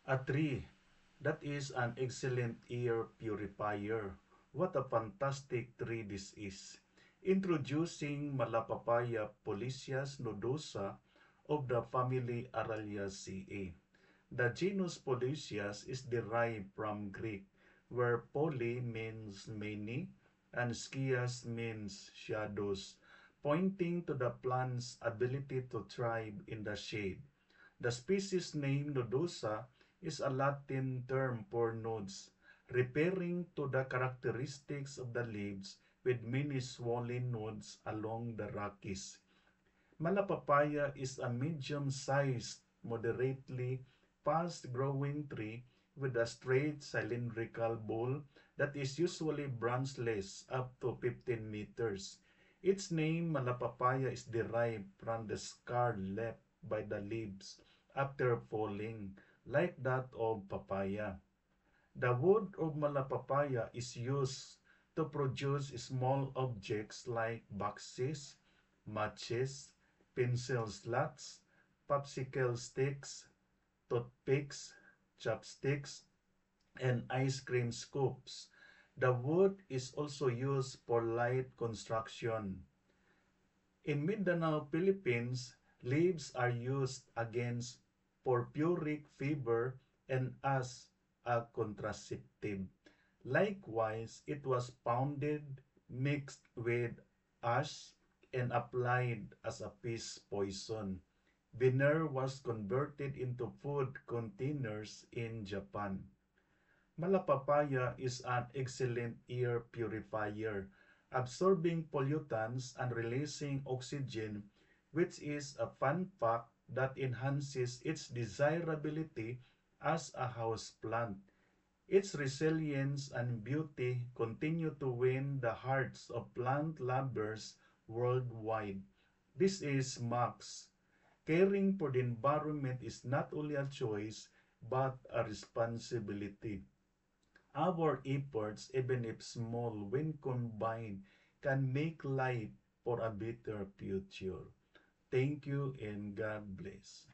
A tree. That is an excellent air purifier. What a fantastic tree this is. Introducing Malapapaya Polycias nodosa of the family Araliaceae. The genus Polycias is derived from Greek, where poly means many and skias means shadows, pointing to the plant's ability to thrive in the shade. The species name nodosa is a Latin term for nodes, referring to the characteristics of the leaves with many swollen nodes along the rockies. Malapapaya is a medium-sized, moderately fast-growing tree with a straight cylindrical bole that is usually branchless up to 15 meters. Its name, Malapapaya, is derived from the scar left by the leaves after falling, like that of papaya. The wood of Malapapaya is used to produce small objects like boxes, matches, pencil slots, popsicle sticks, toothpicks, chopsticks, and ice cream scoops. The wood is also used for light construction. In Mindanao, Philippines, leaves are used against purpuric fever and as a contraceptive. Likewise, it was pounded, mixed with ash, and applied as a peace poison. Veneer was converted into food containers in Japan. Malapapaya is an excellent air purifier, absorbing pollutants and releasing oxygen, which is a fun fact that enhances its desirability as a house plant. Its resilience and beauty continue to win the hearts of plant lovers worldwide. This is Max. Caring for the environment is not only a choice but a responsibility. Our efforts, even if small, when combined, can make life for a better future. Thank you and God bless.